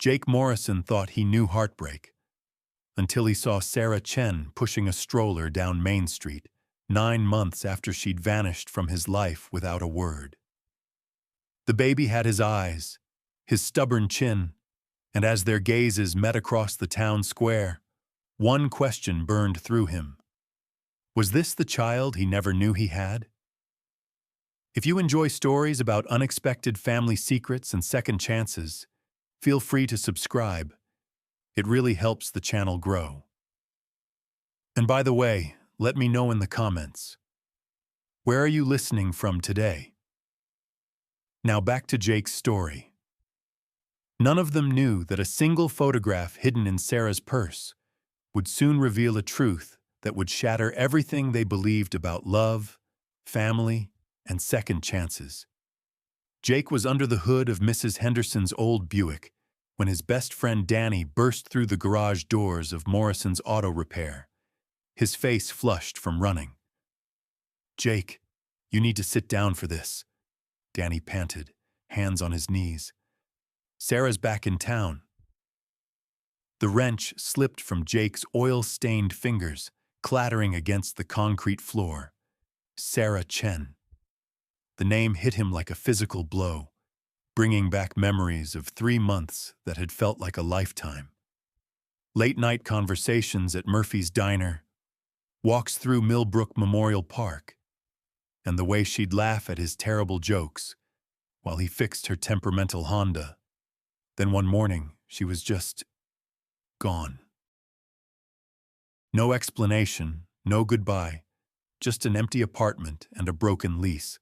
Jake Morrison thought he knew heartbreak, until he saw Sarah Chen pushing a stroller down Main Street 9 months after she'd vanished from his life without a word. The baby had his eyes, his stubborn chin, and as their gazes met across the town square, one question burned through him. Was this the child he never knew he had? If you enjoy stories about unexpected family secrets and second chances, feel free to subscribe. It really helps the channel grow. And by the way, let me know in the comments. Where are you listening from today? Now back to Jake's story. None of them knew that a single photograph hidden in Sarah's purse would soon reveal a truth that would shatter everything they believed about love, family, and second chances. Jake was under the hood of Mrs. Henderson's old Buick when his best friend Danny burst through the garage doors of Morrison's auto repair, his face flushed from running. "Jake, you need to sit down for this," Danny panted, hands on his knees. "Sarah's back in town." The wrench slipped from Jake's oil-stained fingers, clattering against the concrete floor. Sarah Chen. The name hit him like a physical blow, bringing back memories of 3 months that had felt like a lifetime. Late-night conversations at Murphy's Diner, walks through Millbrook Memorial Park, and the way she'd laugh at his terrible jokes while he fixed her temperamental Honda. Then one morning, she was just gone. No explanation, no goodbye, just an empty apartment and a broken lease.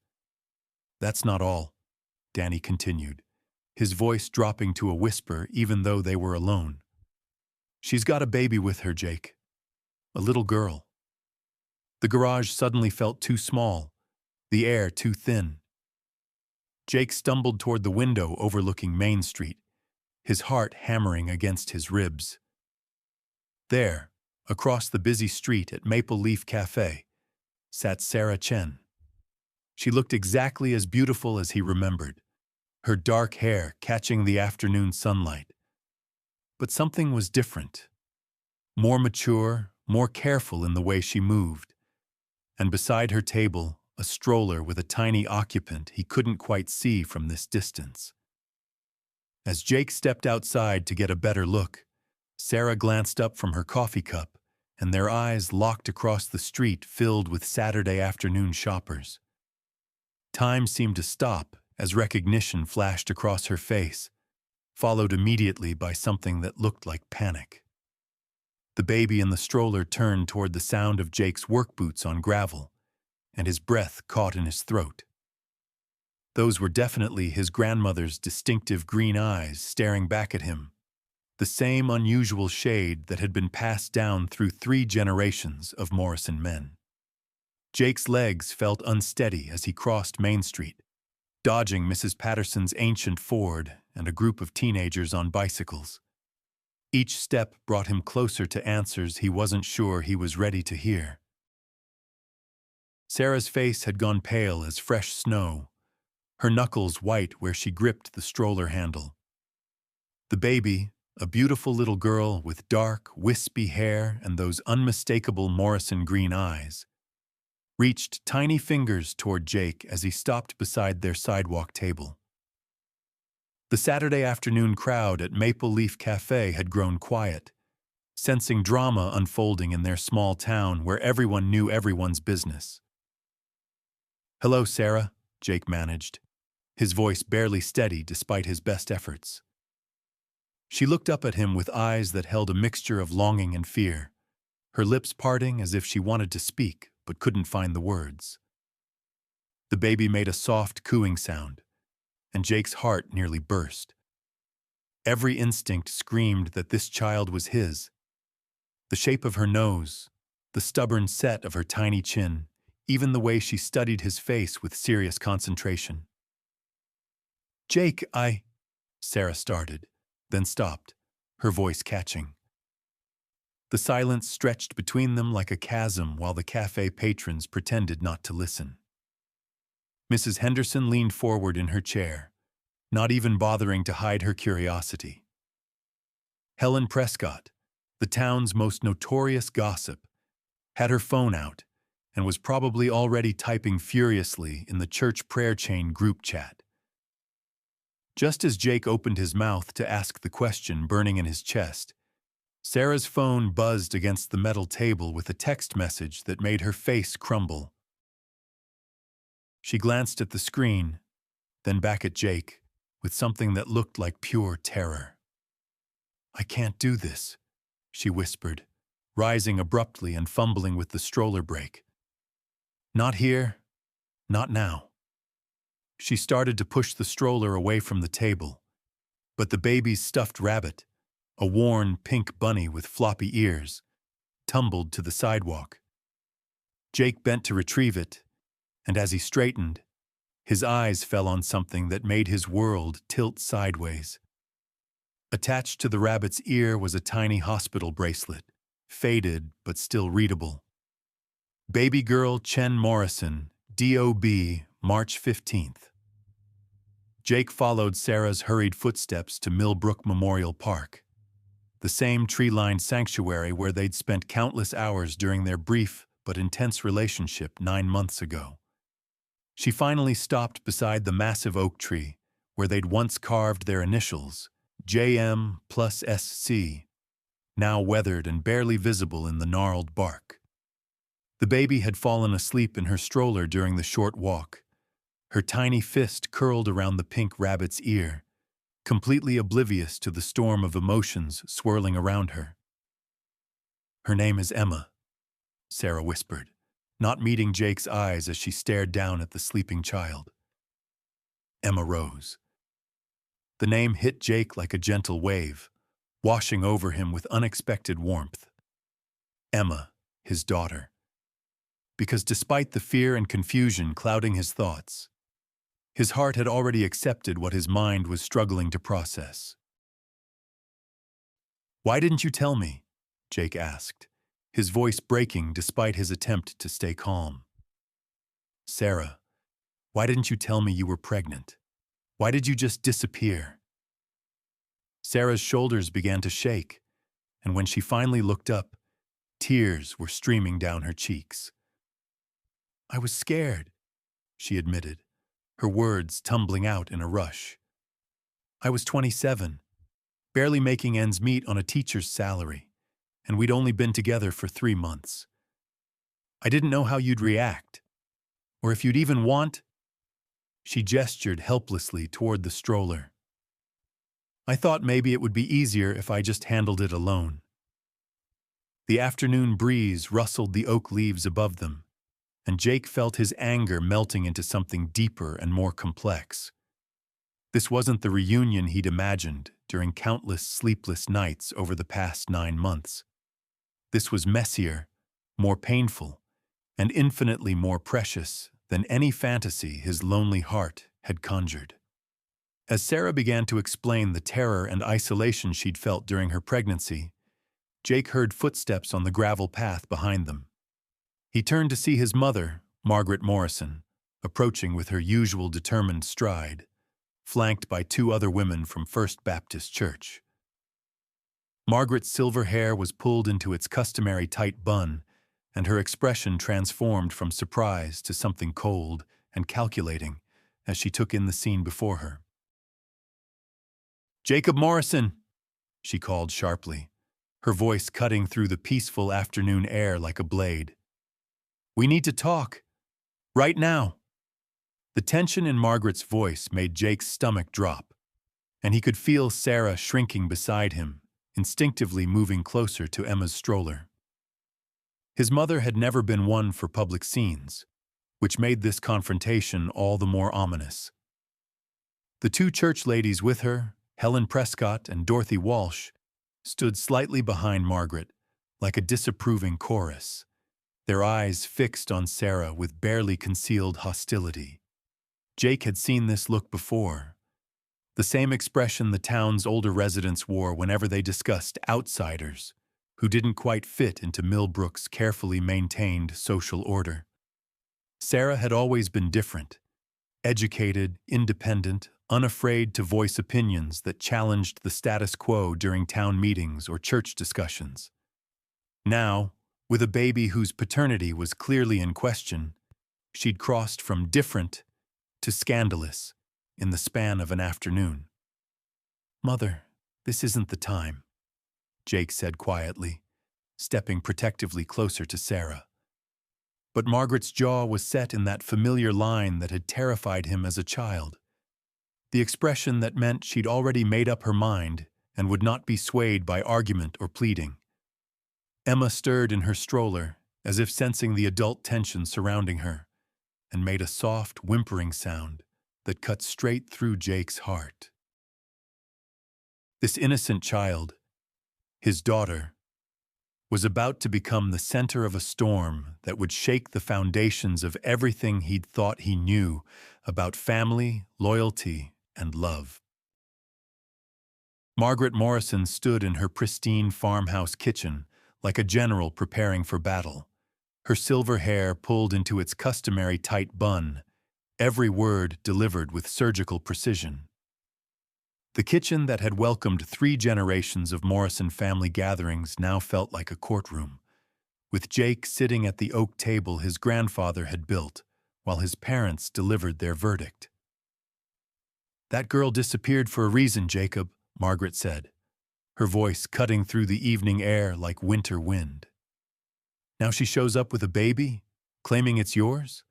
"That's not all," Danny continued, his voice dropping to a whisper even though they were alone. "She's got a baby with her, Jake. A little girl." The garage suddenly felt too small, the air too thin. Jake stumbled toward the window overlooking Main Street, his heart hammering against his ribs. There, across the busy street at Maple Leaf Cafe, sat Sarah Chen. She looked exactly as beautiful as he remembered, her dark hair catching the afternoon sunlight. But something was different. More mature, more careful in the way she moved. And beside her table, a stroller with a tiny occupant he couldn't quite see from this distance. As Jake stepped outside to get a better look, Sarah glanced up from her coffee cup, and their eyes locked across the street filled with Saturday afternoon shoppers. Time seemed to stop as recognition flashed across her face, followed immediately by something that looked like panic. The baby in the stroller turned toward the sound of Jake's work boots on gravel, and his breath caught in his throat. Those were definitely his grandmother's distinctive green eyes staring back at him, the same unusual shade that had been passed down through 3 generations of Morrison men. Jake's legs felt unsteady as he crossed Main Street, dodging Mrs. Patterson's ancient Ford and a group of teenagers on bicycles. Each step brought him closer to answers he wasn't sure he was ready to hear. Sarah's face had gone pale as fresh snow, her knuckles white where she gripped the stroller handle. The baby, a beautiful little girl with dark, wispy hair and those unmistakable Morrison green eyes, reached tiny fingers toward Jake as he stopped beside their sidewalk table. The Saturday afternoon crowd at Maple Leaf Cafe had grown quiet, sensing drama unfolding in their small town where everyone knew everyone's business. "Hello, Sarah," Jake managed, his voice barely steady despite his best efforts. She looked up at him with eyes that held a mixture of longing and fear, her lips parting as if she wanted to speak but couldn't find the words. The baby made a soft cooing sound, and Jake's heart nearly burst. Every instinct screamed that this child was his. The shape of her nose, the stubborn set of her tiny chin, even the way she studied his face with serious concentration. "Jake, Sarah started, then stopped, her voice catching. The silence stretched between them like a chasm while the cafe patrons pretended not to listen. Mrs. Henderson leaned forward in her chair, not even bothering to hide her curiosity. Helen Prescott, the town's most notorious gossip, had her phone out and was probably already typing furiously in the church prayer chain group chat. Just as Jake opened his mouth to ask the question burning in his chest, Sarah's phone buzzed against the metal table with a text message that made her face crumble. She glanced at the screen, then back at Jake, with something that looked like pure terror. "I can't do this," she whispered, rising abruptly and fumbling with the stroller brake. "Not here, not now." She started to push the stroller away from the table, but the baby's stuffed rabbit, a worn pink bunny with floppy ears, tumbled to the sidewalk. Jake bent to retrieve it, and as he straightened, his eyes fell on something that made his world tilt sideways. Attached to the rabbit's ear was a tiny hospital bracelet, faded but still readable. Baby girl Chen Morrison, DOB, March 15th. Jake followed Sarah's hurried footsteps to Millbrook Memorial Park, the same tree-lined sanctuary where they'd spent countless hours during their brief but intense relationship 9 months ago. She finally stopped beside the massive oak tree where they'd once carved their initials, JM plus SC, now weathered and barely visible in the gnarled bark. The baby had fallen asleep in her stroller during the short walk, her tiny fist curled around the pink rabbit's ear, completely oblivious to the storm of emotions swirling around her. "Her name is Emma," Sarah whispered, not meeting Jake's eyes as she stared down at the sleeping child. Emma rose. The name hit Jake like a gentle wave, washing over him with unexpected warmth. Emma, his daughter. Because despite the fear and confusion clouding his thoughts, his heart had already accepted what his mind was struggling to process. "Why didn't you tell me?" Jake asked, his voice breaking despite his attempt to stay calm. "Sarah, why didn't you tell me you were pregnant? Why did you just disappear?" Sarah's shoulders began to shake, and when she finally looked up, tears were streaming down her cheeks. "I was scared," she admitted, her words tumbling out in a rush. "I was 27, barely making ends meet on a teacher's salary, and we'd only been together for 3 months. I didn't know how you'd react, or if you'd even want—" She gestured helplessly toward the stroller. "I thought maybe it would be easier if I just handled it alone." The afternoon breeze rustled the oak leaves above them, and Jake felt his anger melting into something deeper and more complex. This wasn't the reunion he'd imagined during countless sleepless nights over the past 9 months. This was messier, more painful, and infinitely more precious than any fantasy his lonely heart had conjured. As Sarah began to explain the terror and isolation she'd felt during her pregnancy, Jake heard footsteps on the gravel path behind them. He turned to see his mother, Margaret Morrison, approaching with her usual determined stride, flanked by 2 other women from First Baptist Church. Margaret's silver hair was pulled into its customary tight bun, and her expression transformed from surprise to something cold and calculating as she took in the scene before her. "Jacob Morrison," she called sharply, her voice cutting through the peaceful afternoon air like a blade. "We need to talk. Right now." The tension in Margaret's voice made Jake's stomach drop, and he could feel Sarah shrinking beside him, instinctively moving closer to Emma's stroller. His mother had never been one for public scenes, which made this confrontation all the more ominous. The 2 church ladies with her, Helen Prescott and Dorothy Walsh, stood slightly behind Margaret, like a disapproving chorus, their eyes fixed on Sarah with barely concealed hostility. Jake had seen this look before, the same expression the town's older residents wore whenever they discussed outsiders who didn't quite fit into Millbrook's carefully maintained social order. Sarah had always been different, educated, independent, unafraid to voice opinions that challenged the status quo during town meetings or church discussions. Now, with a baby whose paternity was clearly in question, she'd crossed from different to scandalous in the span of an afternoon. "Mother, this isn't the time," Jake said quietly, stepping protectively closer to Sarah. But Margaret's jaw was set in that familiar line that had terrified him as a child. The expression that meant she'd already made up her mind and would not be swayed by argument or pleading. Emma stirred in her stroller, as if sensing the adult tension surrounding her, and made a soft, whimpering sound that cut straight through Jake's heart. This innocent child, his daughter, was about to become the center of a storm that would shake the foundations of everything he'd thought he knew about family, loyalty, and love. Margaret Morrison stood in her pristine farmhouse kitchen like a general preparing for battle, her silver hair pulled into its customary tight bun, every word delivered with surgical precision. The kitchen that had welcomed 3 generations of Morrison family gatherings now felt like a courtroom, with Jake sitting at the oak table his grandfather had built while his parents delivered their verdict. "That girl disappeared for a reason, Jacob," Margaret said, her voice cutting through the evening air like winter wind. "Now she shows up with a baby, claiming it's yours?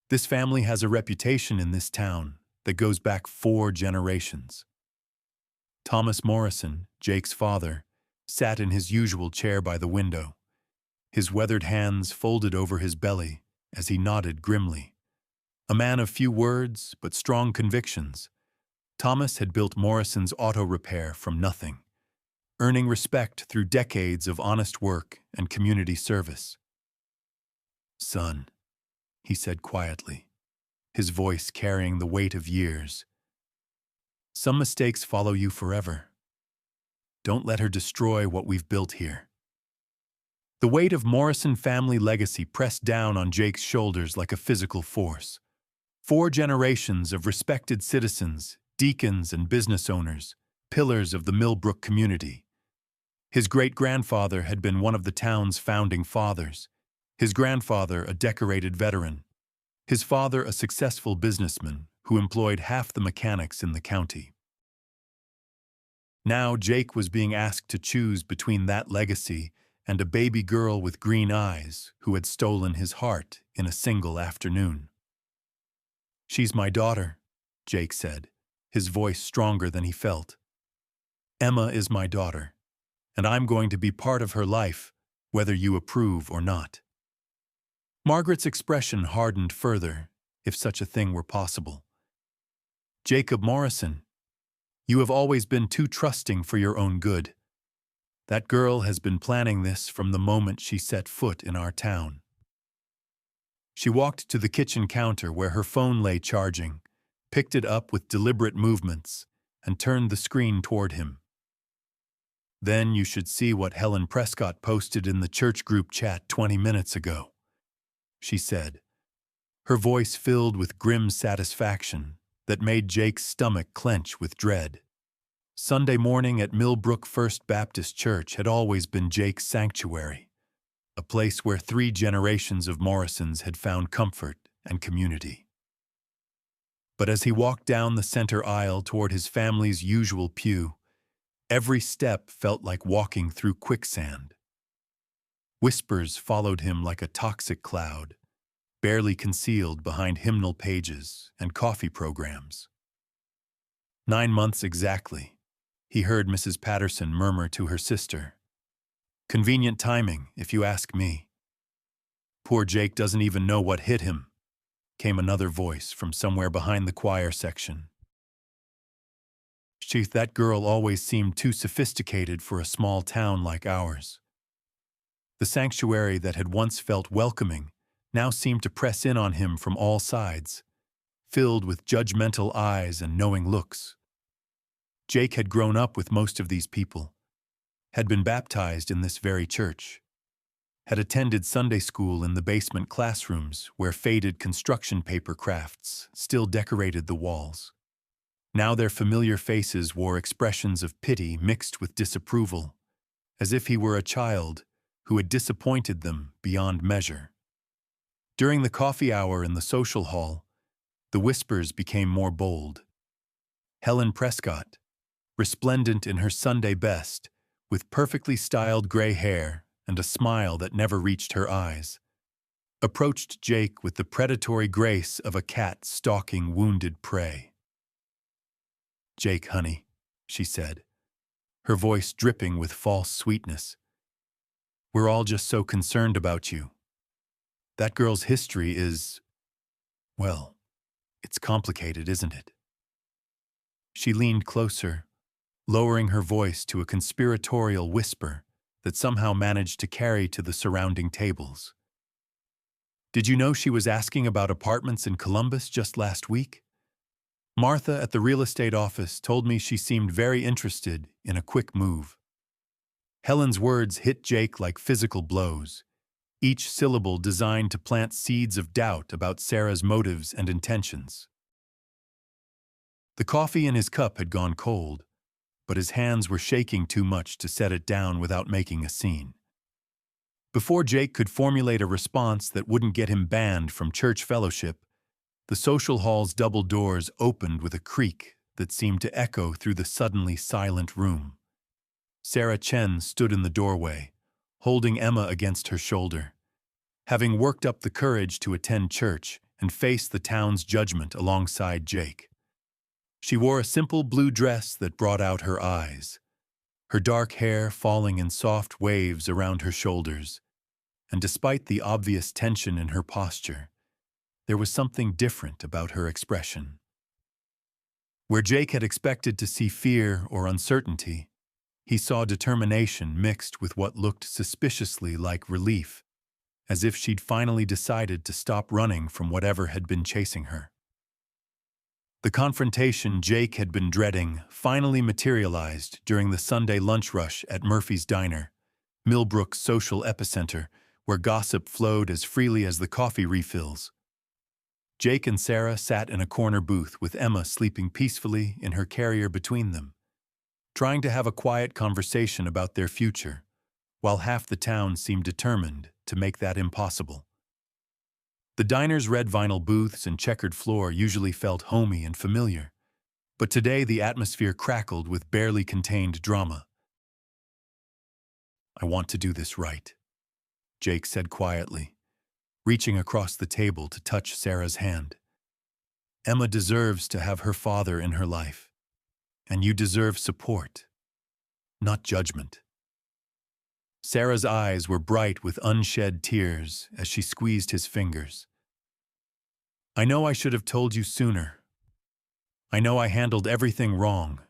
This family has a reputation in this town that goes back 4 generations." Thomas Morrison, Jake's father, sat in his usual chair by the window, his weathered hands folded over his belly as he nodded grimly. A man of few words but strong convictions, Thomas had built Morrison's auto repair from nothing, earning respect through decades of honest work and community service. "Son," he said quietly, his voice carrying the weight of years, "some mistakes follow you forever. Don't let her destroy what we've built here." The weight of Morrison family legacy pressed down on Jake's shoulders like a physical force. 4 generations of respected citizens, deacons and business owners, pillars of the Millbrook community. His great-grandfather had been one of the town's founding fathers, his grandfather a decorated veteran, his father a successful businessman who employed half the mechanics in the county. Now Jake was being asked to choose between that legacy and a baby girl with green eyes who had stolen his heart in a single afternoon. "She's my daughter," Jake said, his voice stronger than he felt. "Emma is my daughter, and I'm going to be part of her life, whether you approve or not." Margaret's expression hardened further, if such a thing were possible. "Jacob Morrison, you have always been too trusting for your own good. That girl has been planning this from the moment she set foot in our town." She walked to the kitchen counter where her phone lay charging, picked it up with deliberate movements, and turned the screen toward him. "Then you should see what Helen Prescott posted in the church group chat 20 minutes ago," she said, her voice filled with grim satisfaction that made Jake's stomach clench with dread. Sunday morning at Millbrook First Baptist Church had always been Jake's sanctuary, a place where 3 generations of Morrisons had found comfort and community. But as he walked down the center aisle toward his family's usual pew, every step felt like walking through quicksand. Whispers followed him like a toxic cloud, barely concealed behind hymnal pages and coffee programs. 9 months exactly, he heard Mrs. Patterson murmur to her sister. "Convenient timing, if you ask me." "Poor Jake doesn't even know what hit him," came another voice from somewhere behind the choir section. "Chief, that girl always seemed too sophisticated for a small town like ours." The sanctuary that had once felt welcoming now seemed to press in on him from all sides, filled with judgmental eyes and knowing looks. Jake had grown up with most of these people, had been baptized in this very church, had attended Sunday school in the basement classrooms where faded construction paper crafts still decorated the walls. Now their familiar faces wore expressions of pity mixed with disapproval, as if he were a child who had disappointed them beyond measure. During the coffee hour in the social hall, the whispers became more bold. Helen Prescott, resplendent in her Sunday best, with perfectly styled gray hair and a smile that never reached her eyes, approached Jake with the predatory grace of a cat stalking wounded prey. "Jake, honey," she said, her voice dripping with false sweetness. "We're all just so concerned about you. That girl's history is, well, it's complicated, isn't it?" She leaned closer, lowering her voice to a conspiratorial whisper that somehow managed to carry to the surrounding tables. "Did you know she was asking about apartments in Columbus just last week? Martha at the real estate office told me she seemed very interested in a quick move." Helen's words hit Jake like physical blows, each syllable designed to plant seeds of doubt about Sarah's motives and intentions. The coffee in his cup had gone cold, but his hands were shaking too much to set it down without making a scene. Before Jake could formulate a response that wouldn't get him banned from church fellowship, the social hall's double doors opened with a creak that seemed to echo through the suddenly silent room. Sarah Chen stood in the doorway, holding Emma against her shoulder, having worked up the courage to attend church and face the town's judgment alongside Jake. She wore a simple blue dress that brought out her eyes, her dark hair falling in soft waves around her shoulders, and despite the obvious tension in her posture, there was something different about her expression. Where Jake had expected to see fear or uncertainty, he saw determination mixed with what looked suspiciously like relief, as if she'd finally decided to stop running from whatever had been chasing her. The confrontation Jake had been dreading finally materialized during the Sunday lunch rush at Murphy's Diner, Millbrook's social epicenter, where gossip flowed as freely as the coffee refills. Jake and Sarah sat in a corner booth with Emma sleeping peacefully in her carrier between them, trying to have a quiet conversation about their future, while half the town seemed determined to make that impossible. The diner's red vinyl booths and checkered floor usually felt homey and familiar, but today the atmosphere crackled with barely contained drama. "I want to do this right," Jake said quietly, reaching across the table to touch Sarah's hand. "Emma deserves to have her father in her life, and you deserve support, not judgment." Sarah's eyes were bright with unshed tears as she squeezed his fingers. "I know I should have told you sooner. I know I handled everything wrong.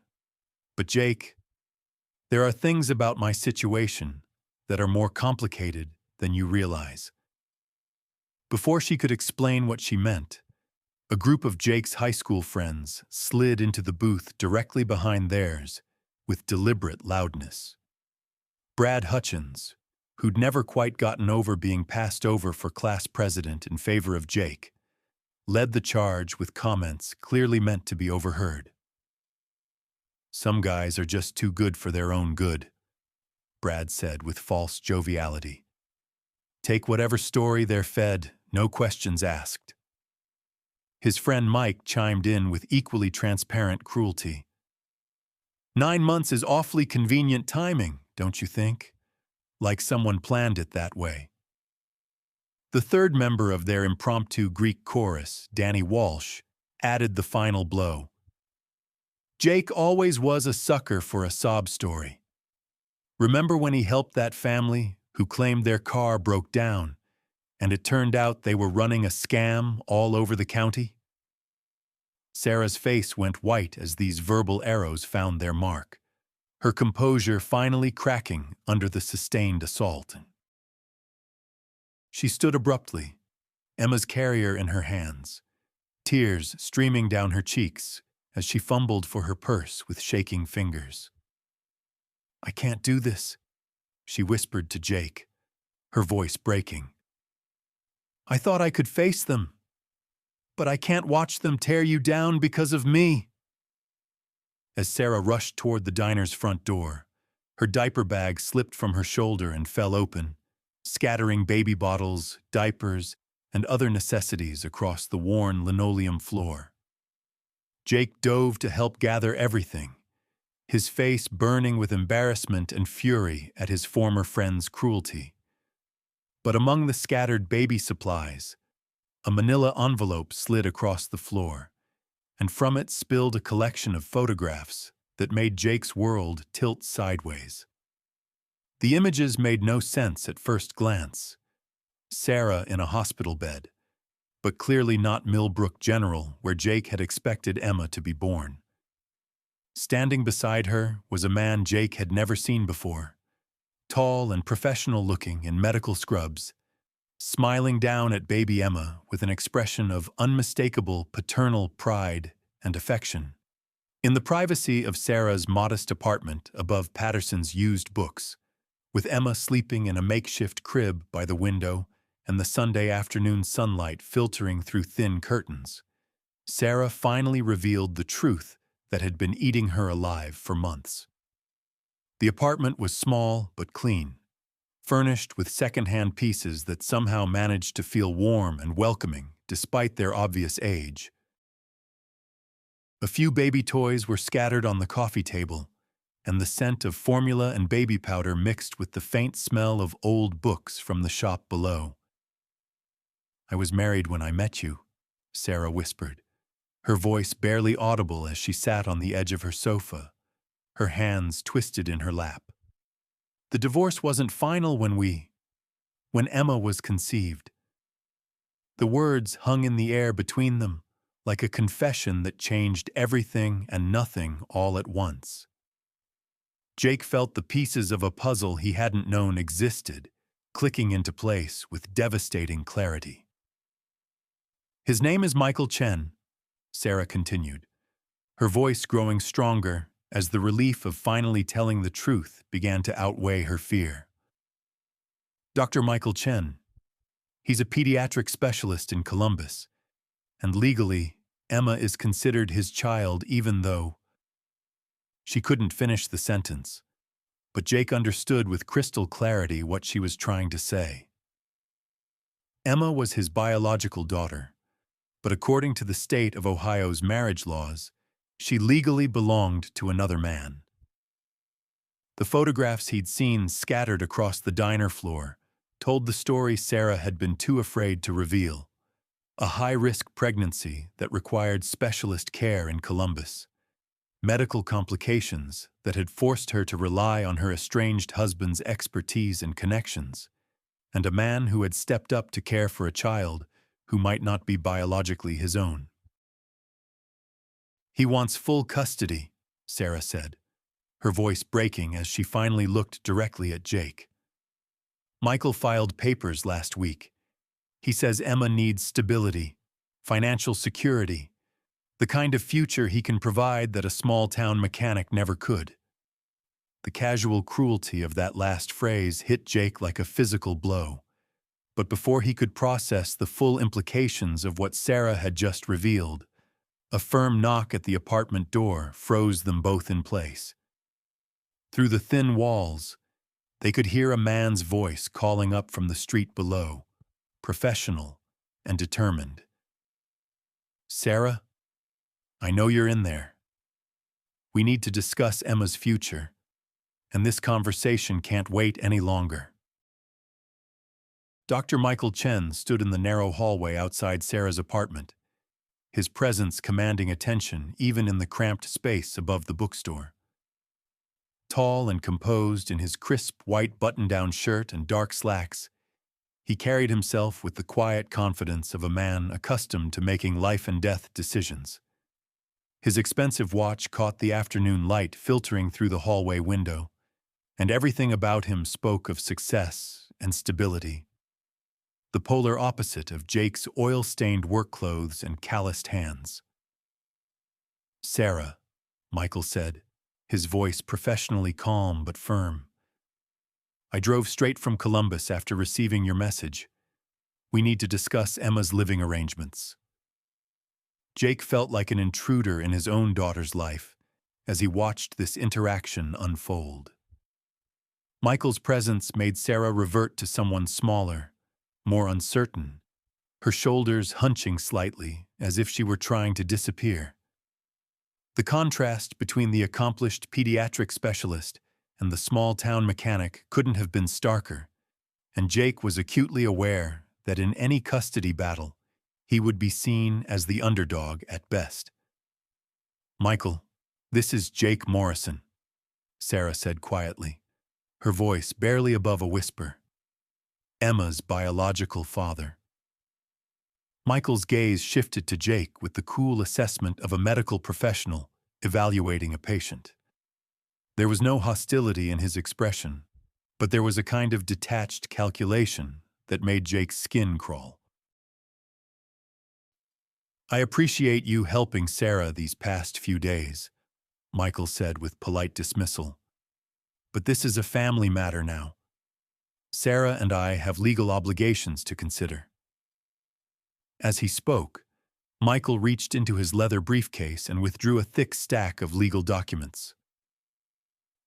But Jake, there are things about my situation that are more complicated than you realize." Before she could explain what she meant, a group of Jake's high school friends slid into the booth directly behind theirs with deliberate loudness. Brad Hutchins, who'd never quite gotten over being passed over for class president in favor of Jake, led the charge with comments clearly meant to be overheard. "Some guys are just too good for their own good," Brad said with false joviality. "Take whatever story they're fed, no questions asked." His friend Mike chimed in with equally transparent cruelty. 9 months is awfully convenient timing, don't you think? Like someone planned it that way." The third member of their impromptu Greek chorus, Danny Walsh, added the final blow. "Jake always was a sucker for a sob story. Remember when he helped that family who claimed their car broke down, and it turned out they were running a scam all over the county?" Sarah's face went white as these verbal arrows found their mark, her composure finally cracking under the sustained assault. She stood abruptly, Emma's carrier in her hands, tears streaming down her cheeks as she fumbled for her purse with shaking fingers. "I can't do this," she whispered to Jake, her voice breaking. "I thought I could face them, but I can't watch them tear you down because of me." As Sarah rushed toward the diner's front door, her diaper bag slipped from her shoulder and fell open, scattering baby bottles, diapers, and other necessities across the worn linoleum floor. Jake dove to help gather everything, his face burning with embarrassment and fury at his former friend's cruelty. But among the scattered baby supplies, a manila envelope slid across the floor, and from it spilled a collection of photographs that made Jake's world tilt sideways. The images made no sense at first glance. Sarah in a hospital bed, but clearly not Millbrook General, where Jake had expected Emma to be born. Standing beside her was a man Jake had never seen before, tall and professional-looking in medical scrubs, smiling down at baby Emma with an expression of unmistakable paternal pride and affection. In the privacy of Sarah's modest apartment above Patterson's used books, with Emma sleeping in a makeshift crib by the window and the Sunday afternoon sunlight filtering through thin curtains, Sarah finally revealed the truth that had been eating her alive for months. The apartment was small but clean, furnished with second-hand pieces that somehow managed to feel warm and welcoming despite their obvious age. A few baby toys were scattered on the coffee table, and the scent of formula and baby powder mixed with the faint smell of old books from the shop below. "I was married when I met you," Sarah whispered, her voice barely audible as she sat on the edge of her sofa, her hands twisted in her lap. "The divorce wasn't final when Emma was conceived." The words hung in the air between them, like a confession that changed everything and nothing all at once. Jake felt the pieces of a puzzle he hadn't known existed, clicking into place with devastating clarity. "His name is Michael Chen," Sarah continued, her voice growing stronger as the relief of finally telling the truth began to outweigh her fear. "Dr. Michael Chen. He's a pediatric specialist in Columbus, and legally, Emma is considered his child even though—" She couldn't finish the sentence, but Jake understood with crystal clarity what she was trying to say. Emma was his biological daughter, but according to the state of Ohio's marriage laws, she legally belonged to another man. The photographs he'd seen scattered across the diner floor told the story Sarah had been too afraid to reveal: a high-risk pregnancy that required specialist care in Columbus, medical complications that had forced her to rely on her estranged husband's expertise and connections, and a man who had stepped up to care for a child who might not be biologically his own. "He wants full custody," Sarah said, her voice breaking as she finally looked directly at Jake. "Michael filed papers last week. He says Emma needs stability, financial security, the kind of future he can provide that a small-town mechanic never could." The casual cruelty of that last phrase hit Jake like a physical blow, but before he could process the full implications of what Sarah had just revealed, a firm knock at the apartment door froze them both in place. Through the thin walls, they could hear a man's voice calling up from the street below, professional and determined. "Sarah? I know you're in there. We need to discuss Emma's future, and this conversation can't wait any longer." Dr. Michael Chen stood in the narrow hallway outside Sarah's apartment, his presence commanding attention even in the cramped space above the bookstore. Tall and composed in his crisp white button-down shirt and dark slacks, he carried himself with the quiet confidence of a man accustomed to making life-and-death decisions. His expensive watch caught the afternoon light filtering through the hallway window, and everything about him spoke of success and stability. The polar opposite of Jake's oil-stained work clothes and calloused hands. "Sarah," Michael said, his voice professionally calm but firm. "I drove straight from Columbus after receiving your message. We need to discuss Emma's living arrangements." Jake felt like an intruder in his own daughter's life, as he watched this interaction unfold. Michael's presence made Sarah revert to someone smaller, more uncertain, her shoulders hunching slightly as if she were trying to disappear. The contrast between the accomplished pediatric specialist and the small-town mechanic couldn't have been starker, and Jake was acutely aware that in any custody battle, he would be seen as the underdog at best. "Michael, this is Jake Morrison," Sarah said quietly, her voice barely above a whisper. "Emma's biological father." Michael's gaze shifted to Jake with the cool assessment of a medical professional evaluating a patient. There was no hostility in his expression, but there was a kind of detached calculation that made Jake's skin crawl. "I appreciate you helping Sarah these past few days," Michael said with polite dismissal. "But this is a family matter now. Sarah and I have legal obligations to consider." As he spoke, Michael reached into his leather briefcase and withdrew a thick stack of legal documents.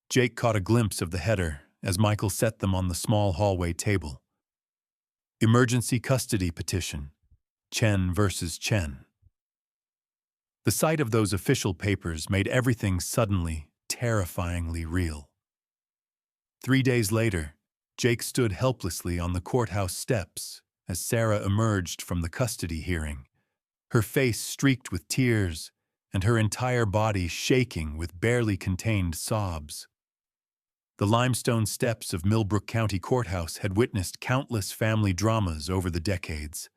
Jake caught a glimpse of the header as Michael set them on the small hallway table. Emergency custody petition, Chen versus Chen. The sight of those official papers made everything suddenly, terrifyingly real. 3 days later, Jake stood helplessly on the courthouse steps as Sarah emerged from the custody hearing, her face streaked with tears and her entire body shaking with barely contained sobs. The limestone steps of Millbrook County Courthouse had witnessed countless family dramas over the decades,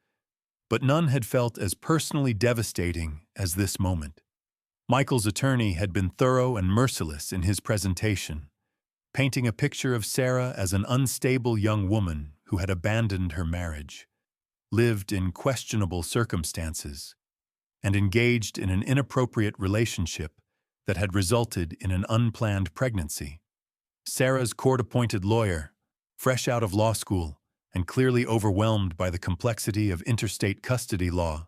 but none had felt as personally devastating as this moment. Michael's attorney had been thorough and merciless in his presentation, painting a picture of Sarah as an unstable young woman who had abandoned her marriage, lived in questionable circumstances, and engaged in an inappropriate relationship that had resulted in an unplanned pregnancy. Sarah's court-appointed lawyer, fresh out of law school and clearly overwhelmed by the complexity of interstate custody law,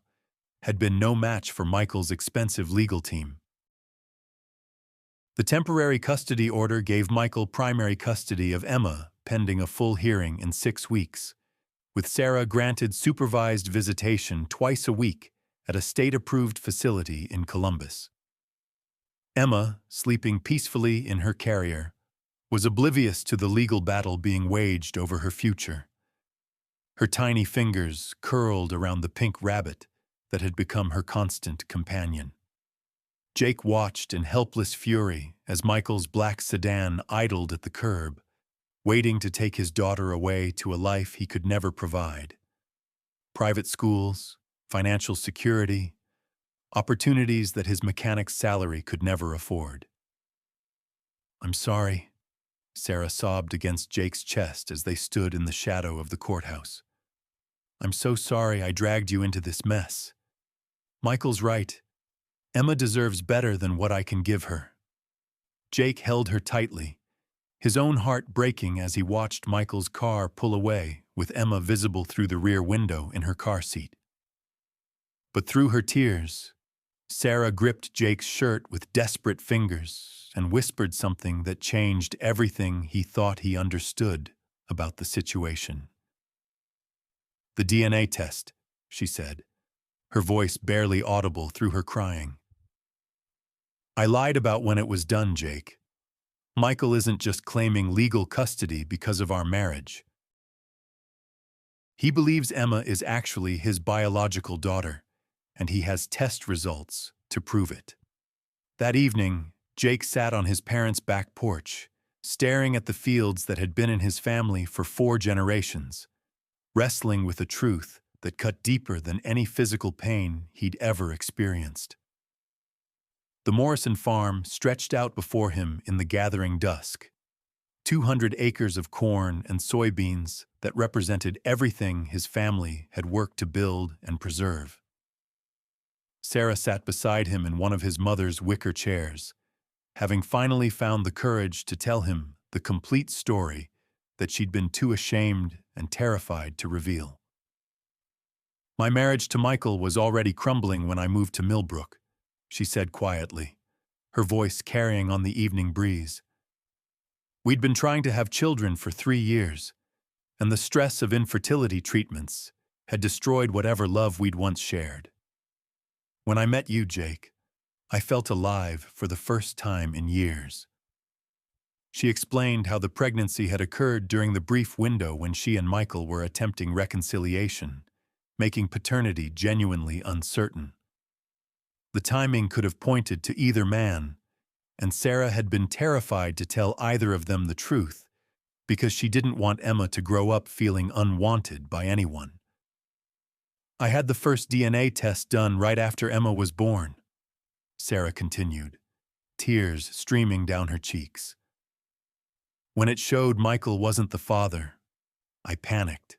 had been no match for Michael's expensive legal team. The temporary custody order gave Michael primary custody of Emma pending a full hearing in 6 weeks, with Sarah granted supervised visitation twice a week at a state-approved facility in Columbus. Emma, sleeping peacefully in her carrier, was oblivious to the legal battle being waged over her future. Her tiny fingers curled around the pink rabbit that had become her constant companion. Jake watched in helpless fury as Michael's black sedan idled at the curb, waiting to take his daughter away to a life he could never provide. Private schools, financial security, opportunities that his mechanic's salary could never afford. "I'm sorry," Sarah sobbed against Jake's chest as they stood in the shadow of the courthouse. "I'm so sorry I dragged you into this mess. Michael's right. Emma deserves better than what I can give her." Jake held her tightly, his own heart breaking as he watched Michael's car pull away with Emma visible through the rear window in her car seat. But through her tears, Sarah gripped Jake's shirt with desperate fingers and whispered something that changed everything he thought he understood about the situation. "The DNA test," she said, her voice barely audible through her crying. "I lied about when it was done, Jake. Michael isn't just claiming legal custody because of our marriage. He believes Emma is actually his biological daughter, and he has test results to prove it." That evening, Jake sat on his parents' back porch, staring at the fields that had been in his family for 4 generations, wrestling with a truth that cut deeper than any physical pain he'd ever experienced. The Morrison farm stretched out before him in the gathering dusk, 200 acres of corn and soybeans that represented everything his family had worked to build and preserve. Sarah sat beside him in one of his mother's wicker chairs, having finally found the courage to tell him the complete story that she'd been too ashamed and terrified to reveal. "My marriage to Michael was already crumbling when I moved to Millbrook," she said quietly, her voice carrying on the evening breeze. We'd been trying to have children for 3 years, and the stress of infertility treatments had destroyed whatever love we'd once shared. When I met you, Jake, I felt alive for the first time in years. She explained how the pregnancy had occurred during the brief window when she and Michael were attempting reconciliation, making paternity genuinely uncertain. The timing could have pointed to either man, and Sarah had been terrified to tell either of them the truth because she didn't want Emma to grow up feeling unwanted by anyone. I had the first DNA test done right after Emma was born, Sarah continued, tears streaming down her cheeks. When it showed Michael wasn't the father, I panicked.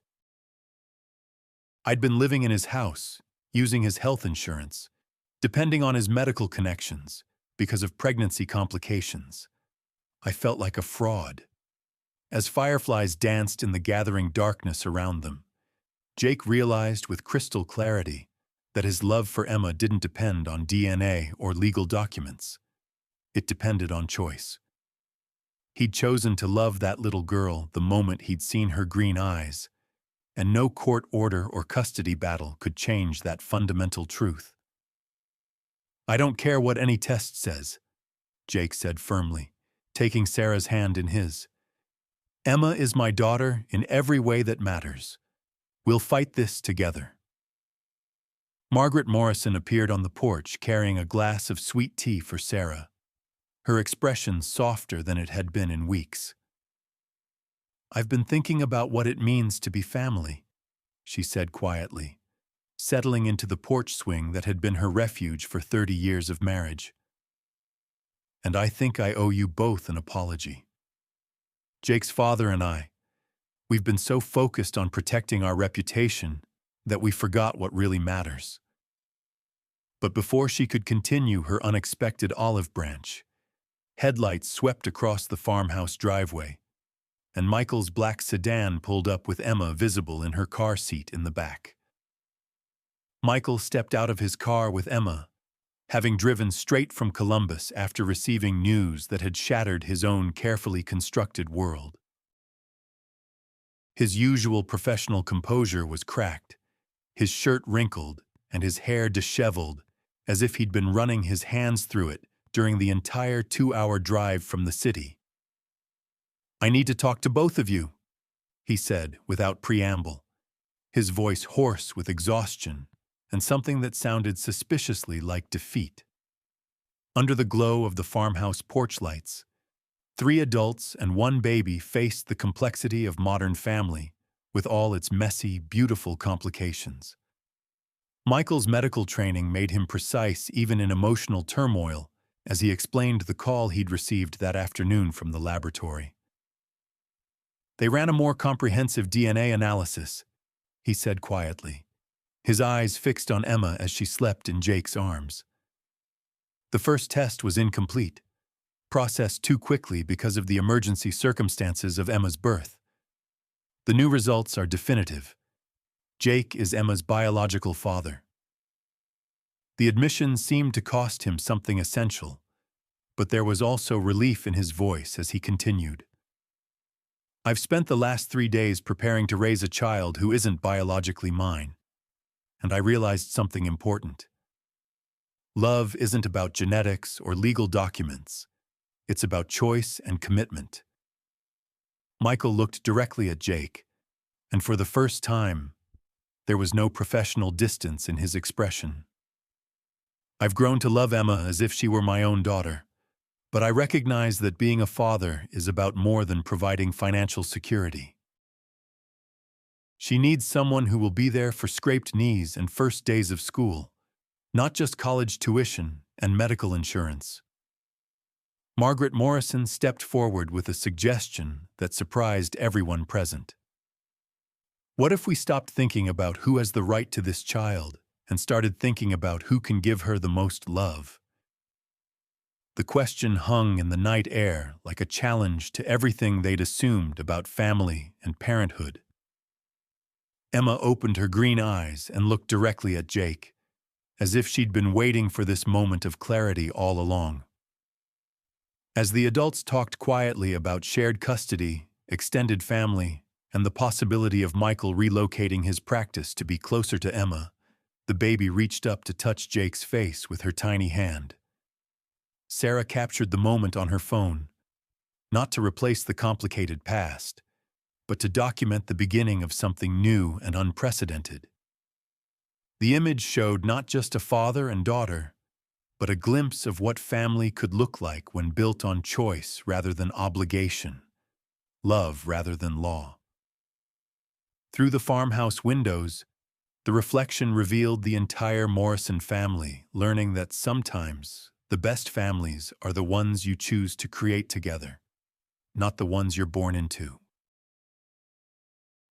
I'd been living in his house, using his health insurance, depending on his medical connections because of pregnancy complications. I felt like a fraud. As fireflies danced in the gathering darkness around them, Jake realized with crystal clarity that his love for Emma didn't depend on DNA or legal documents. It depended on choice. He'd chosen to love that little girl the moment he'd seen her green eyes, and no court order or custody battle could change that fundamental truth. I don't care what any test says, Jake said firmly, taking Sarah's hand in his. Emma is my daughter in every way that matters. We'll fight this together. Margaret Morrison appeared on the porch carrying a glass of sweet tea for Sarah, her expression softer than it had been in weeks. I've been thinking about what it means to be family, she said quietly, settling into the porch swing that had been her refuge for 30 years of marriage. And I think I owe you both an apology. Jake's father and we've been so focused on protecting our reputation that we forgot what really matters. But before she could continue her unexpected olive branch, headlights swept across the farmhouse driveway, and Michael's black sedan pulled up with Emma visible in her car seat in the back. Michael stepped out of his car with Emma, having driven straight from Columbus after receiving news that had shattered his own carefully constructed world. His usual professional composure was cracked, his shirt wrinkled and his hair disheveled, as if he'd been running his hands through it during the entire 2-hour drive from the city. I need to talk to both of you, he said without preamble, his voice hoarse with exhaustion and something that sounded suspiciously like defeat. Under the glow of the farmhouse porch lights, 3 adults and 1 baby faced the complexity of modern family with all its messy, beautiful complications. Michael's medical training made him precise even in emotional turmoil as he explained the call he'd received that afternoon from the laboratory. They ran a more comprehensive DNA analysis, he said quietly, his eyes fixed on Emma as she slept in Jake's arms. The first test was incomplete, processed too quickly because of the emergency circumstances of Emma's birth. The new results are definitive. Jake is Emma's biological father. The admission seemed to cost him something essential, but there was also relief in his voice as he continued. I've spent the last 3 days preparing to raise a child who isn't biologically mine, and I realized something important. Love isn't about genetics or legal documents. It's about choice and commitment. Michael looked directly at Jake, and for the first time, there was no professional distance in his expression. I've grown to love Emma as if she were my own daughter, but I recognize that being a father is about more than providing financial security. She needs someone who will be there for scraped knees and first days of school, not just college tuition and medical insurance. Margaret Morrison stepped forward with a suggestion that surprised everyone present. What if we stopped thinking about who has the right to this child and started thinking about who can give her the most love? The question hung in the night air like a challenge to everything they'd assumed about family and parenthood. Emma opened her green eyes and looked directly at Jake, as if she'd been waiting for this moment of clarity all along. As the adults talked quietly about shared custody, extended family, and the possibility of Michael relocating his practice to be closer to Emma, the baby reached up to touch Jake's face with her tiny hand. Sarah captured the moment on her phone, not to replace the complicated past, but to document the beginning of something new and unprecedented. The image showed not just a father and daughter, but a glimpse of what family could look like when built on choice rather than obligation, love rather than law. Through the farmhouse windows, the reflection revealed the entire Morrison family, learning that sometimes the best families are the ones you choose to create together, not the ones you're born into.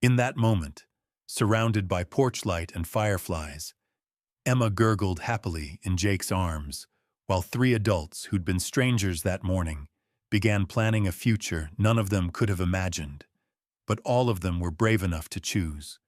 In that moment, surrounded by porch light and fireflies, Emma gurgled happily in Jake's arms, while three adults who'd been strangers that morning began planning a future none of them could have imagined, but all of them were brave enough to choose.